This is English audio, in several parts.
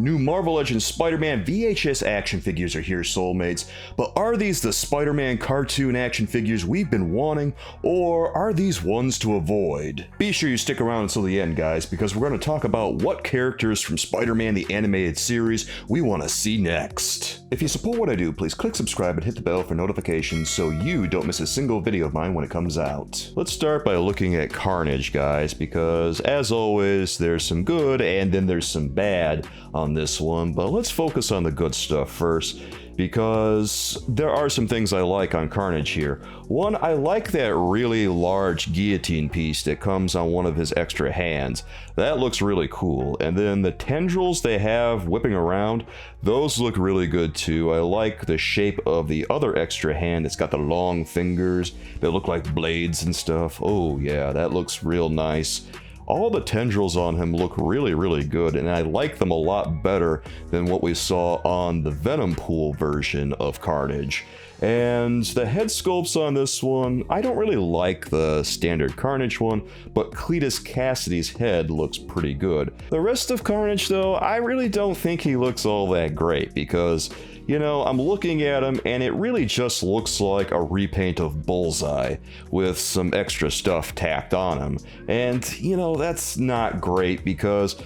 New Marvel Legends Spider-Man VHS action figures are here, soulmates, but are these the Spider-Man cartoon action figures we've been wanting, or are these ones to avoid? Be sure you stick around until the end, guys, because we're going to talk about what characters from Spider-Man the Animated Series we want to see next. If you support what I do, please click subscribe and hit the bell for notifications so you don't miss a single video of mine when it comes out. Let's start by looking at Carnage, guys, because as always, there's some good and then there's some bad on this one, but let's focus on the good stuff first, because there are some things I like on Carnage here. One, I like that really large guillotine piece that comes on one of his extra hands. That looks really cool. And then the tendrils they have whipping around, those look really good too. I like the shape of the other extra hand that's got the long fingers that look like blades and stuff. Oh yeah, that looks real nice. All the tendrils on him look really good, and I like them a lot better than what we saw on the Venompool version of Carnage. And the head sculpts on this one, I don't really like the standard Carnage one, but Cletus Kasady's head looks pretty good. The rest of Carnage, though, I really don't think he looks all that great, because you know, I'm looking at him and it really just looks like a repaint of Bullseye with some extra stuff tacked on him. And, you know, that's not great because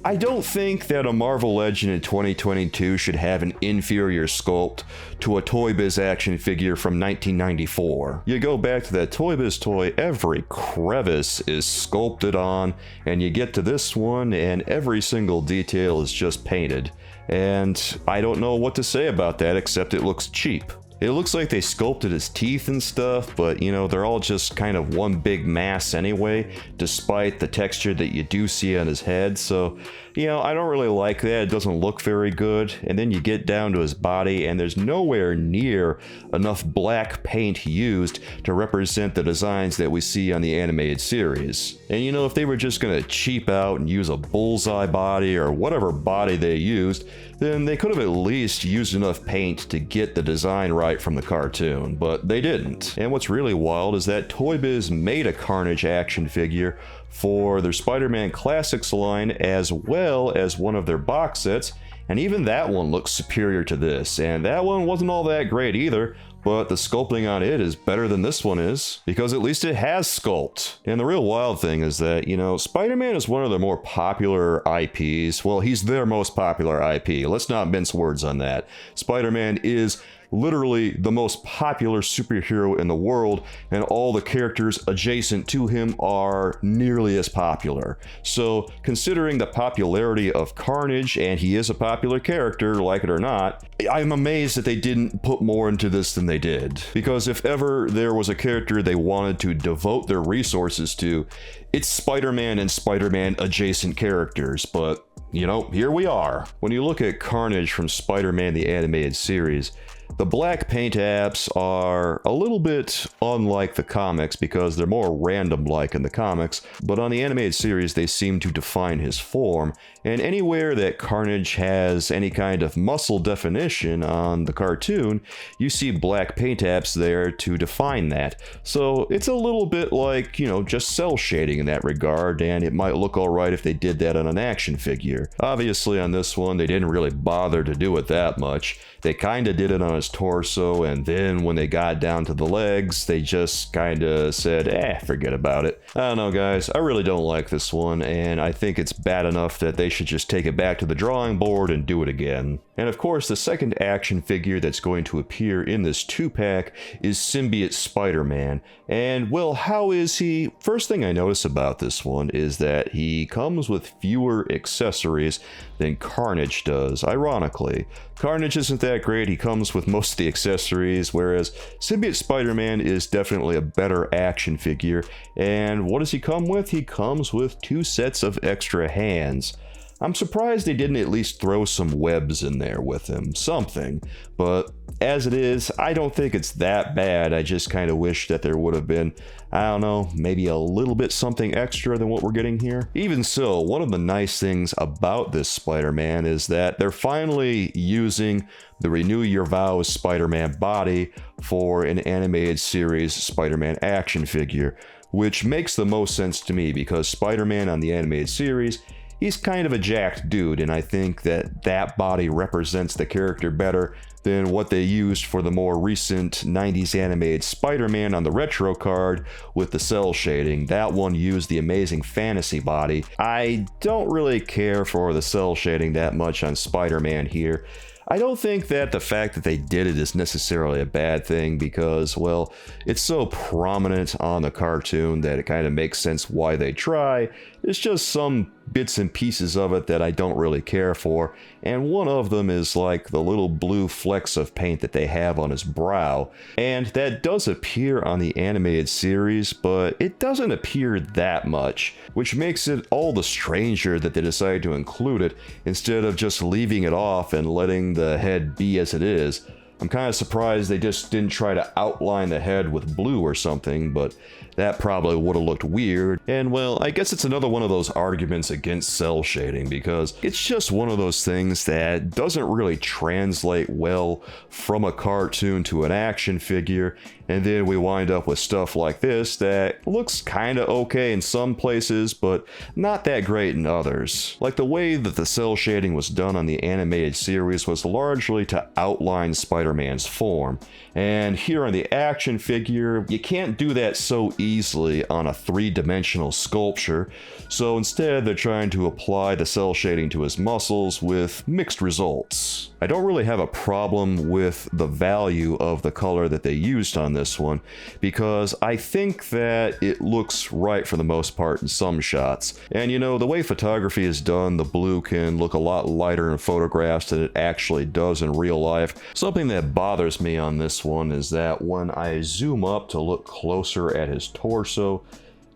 I don't think that a Marvel Legend in 2022 should have an inferior sculpt to a Toy Biz action figure from 1994. You go back to that Toy Biz toy, every crevice is sculpted on, and you get to this one and every single detail is just painted. And I don't know what to say about that except it looks cheap. It looks like they sculpted his teeth and stuff, but you know, they're all just kind of one big mass anyway, despite the texture that you do see on his head. So, you know, I don't really like that. It doesn't look very good. And then you get down to his body and there's nowhere near enough black paint used to represent the designs that we see on the animated series. And you know, if they were just gonna cheap out and use a Bullseye body or whatever body they used, then they could have at least used enough paint to get the design right from the cartoon, but they didn't. And what's really wild is that Toy Biz made a Carnage action figure for their Spider-Man Classics line as well as one of their box sets, and even that one looks superior to this, and that one wasn't all that great either. But the sculpting on it is better than this one is, because at least it has sculpt. And the real wild thing is that, you know, Spider-Man is one of their more popular IPs. Well, he's their most popular IP. Let's not mince words on that. Spider-Man is literally the most popular superhero in the world, and all the characters adjacent to him are nearly as popular. So, considering the popularity of Carnage, and he is a popular character, like it or not, I'm amazed that they didn't put more into this than they did. Because if ever there was a character they wanted to devote their resources to, it's Spider-Man and Spider-Man adjacent characters, but, you know, here we are. When you look at Carnage from Spider-Man the Animated Series, the black paint apps are a little bit unlike the comics because they're more random-like in the comics, but on the animated series they seem to define his form, and anywhere that Carnage has any kind of muscle definition on the cartoon, you see black paint apps there to define that. So it's a little bit like, you know, just cel-shading in that regard, and it might look alright if they did that on an action figure. Obviously on this one they didn't really bother to do it that much. They kinda did it on his torso, and then when they got down to the legs, they just kinda said, forget about it. I don't know, guys, I really don't like this one, and I think it's bad enough that they should just take it back to the drawing board and do it again. And of course, the second action figure that's going to appear in this 2-pack is Symbiote Spider-Man. And, well, how is he? First thing I notice about this one is that he comes with fewer accessories than Carnage does, ironically. Carnage isn't that great, he comes with most of the accessories, whereas Symbiote Spider-Man is definitely a better action figure. And what does he come with? He comes with 2 sets of extra hands. I'm surprised they didn't at least throw some webs in there with him, something, but as it is, I don't think it's that bad. I just kind of wish that there would have been, I don't know, maybe a little bit something extra than what we're getting here. Even so, one of the nice things about this Spider-Man is that they're finally using the Renew Your Vows Spider-Man body for an animated series Spider-Man action figure, which makes the most sense to me because Spider-Man on the animated series, he's kind of a jacked dude, and I think that that body represents the character better than what they used for the more recent 90s animated Spider-Man on the retro card with the cel shading. That one used the Amazing Fantasy body. I don't really care for the cel shading that much on Spider-Man here. I don't think that the fact that they did it is necessarily a bad thing because, well, it's so prominent on the cartoon that it kind of makes sense why they try. It's just some bits and pieces of it that I don't really care for, and one of them is like the little blue flecks of paint that they have on his brow, and that does appear on the animated series, but it doesn't appear that much, which makes it all the stranger that they decided to include it instead of just leaving it off and letting the head be as it is. I'm kind of surprised they just didn't try to outline the head with blue or something, but that probably would have looked weird. And well, I guess it's another one of those arguments against cel shading because it's just one of those things that doesn't really translate well from a cartoon to an action figure, and then we wind up with stuff like this that looks kind of okay in some places, but not that great in others. Like the way that the cel shading was done on the animated series was largely to outline Spider-Man's form, and here on the action figure, you can't do that so easily on a three-dimensional sculpture, so instead they're trying to apply the cel shading to his muscles with mixed results. I don't really have a problem with the value of the color that they used on this one, because I think that it looks right for the most part in some shots. And you know, the way photography is done, the blue can look a lot lighter in photographs than it actually does in real life. Something that bothers me on this one is that when I zoom up to look closer at his torso,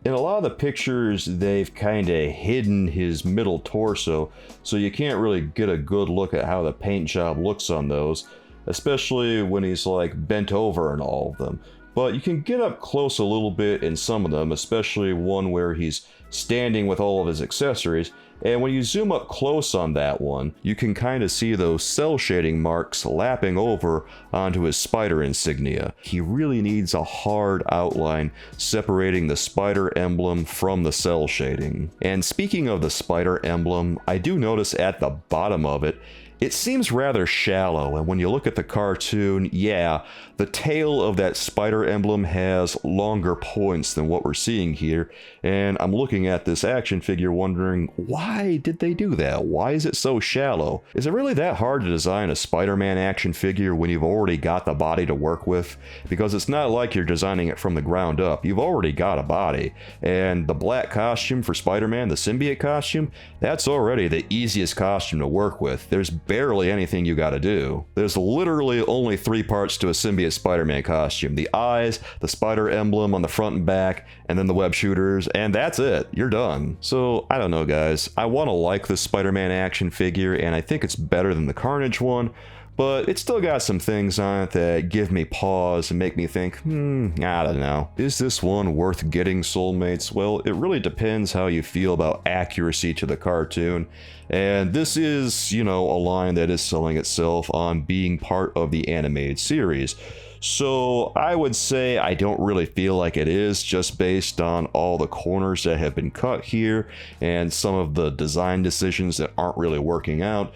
in a lot of the pictures they've kind of hidden his middle torso, so you can't really get a good look at how the paint job looks on those, especially when he's like bent over in all of them. But you can get up close a little bit in some of them, especially one where he's standing with all of his accessories, and when you zoom up close on that one, you can kind of see those cel shading marks lapping over onto his spider insignia. He really needs a hard outline separating the spider emblem from the cel shading. And speaking of the spider emblem, I do notice at the bottom of it, it seems rather shallow, and when you look at the cartoon, yeah, the tail of that spider emblem has longer points than what we're seeing here, and I'm looking at this action figure wondering, why did they do that? Why is it so shallow? Is it really that hard to design a Spider-Man action figure when you've already got the body to work with? Because it's not like you're designing it from the ground up. You've already got a body, and the black costume for Spider-Man, the symbiote costume, that's already the easiest costume to work with. There's barely anything you gotta do. There's literally only 3 parts to a symbiote Spider-Man costume: the eyes, the spider emblem on the front and back, and then the web shooters, and that's it. You're done. So, I don't know guys, I want to like this Spider-Man action figure, and I think it's better than the Carnage one, but it's still got some things on it that give me pause and make me think, I don't know. Is this one worth getting, soulmates? Well, it really depends how you feel about accuracy to the cartoon. And this is, you know, a line that is selling itself on being part of the animated series. So I would say I don't really feel like it is, just based on all the corners that have been cut here and some of the design decisions that aren't really working out.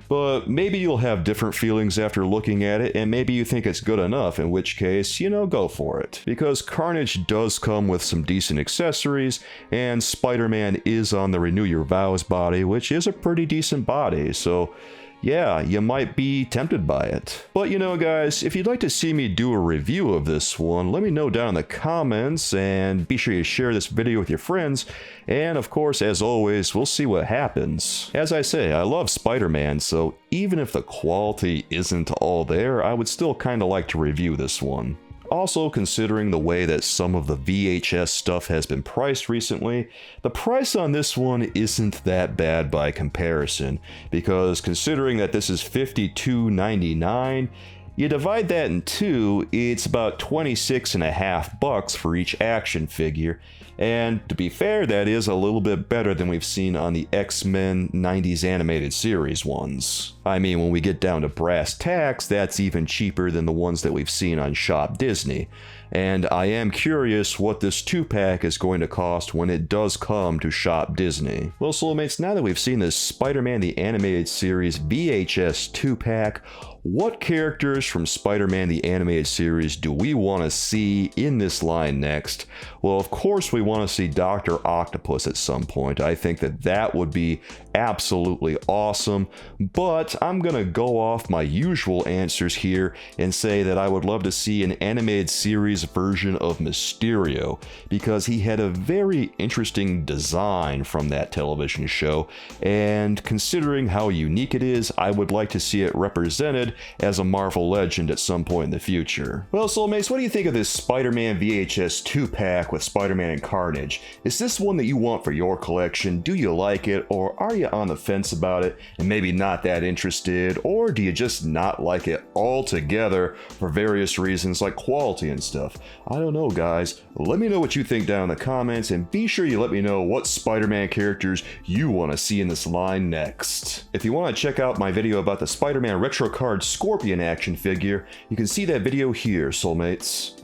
But maybe you'll have different feelings after looking at it, and maybe you think it's good enough, in which case, you know, go for it. Because Carnage does come with some decent accessories, and Spider-Man is on the Renew Your Vows body, which is a pretty decent body, so yeah, you might be tempted by it. But you know guys, if you'd like to see me do a review of this one, let me know down in the comments, and be sure you share this video with your friends, and of course, as always, we'll see what happens. As I say, I love Spider-Man, so even if the quality isn't all there, I would still kinda like to review this one. Also, considering the way that some of the VHS stuff has been priced recently, the price on this one isn't that bad by comparison, because considering that this is $52.99, you divide that in 2, it's about $26.50 for each action figure, and to be fair, that is a little bit better than we've seen on the X-Men 90s animated series ones. I mean, when we get down to brass tacks, that's even cheaper than the ones that we've seen on shopDisney. And I am curious what this 2-pack is going to cost when it does come to shopDisney. Well, Soulmates, now that we've seen this Spider-Man the Animated Series VHS 2-pack, what characters from Spider-Man the Animated Series do we want to see in this line next? Well, of course we want to see Dr. Octopus at some point. I think that that would be absolutely awesome, but I'm gonna go off my usual answers here and say that I would love to see an animated series version of Mysterio, because he had a very interesting design from that television show, and considering how unique it is, I would like to see it represented as a Marvel legend at some point in the future. Well, Soulmates, what do you think of this Spider-Man VHS 2-pack with Spider-Man and Carnage? Is this one that you want for your collection? Do you like it, or are you on the fence about it and maybe not that interested, or do you just not like it altogether for various reasons like quality and stuff? I don't know, guys. Let me know what you think down in the comments, and be sure you let me know what Spider-Man characters you want to see in this line next. If you want to check out my video about the Spider-Man Retro Card Scorpion action figure, you can see that video here, Soulmates.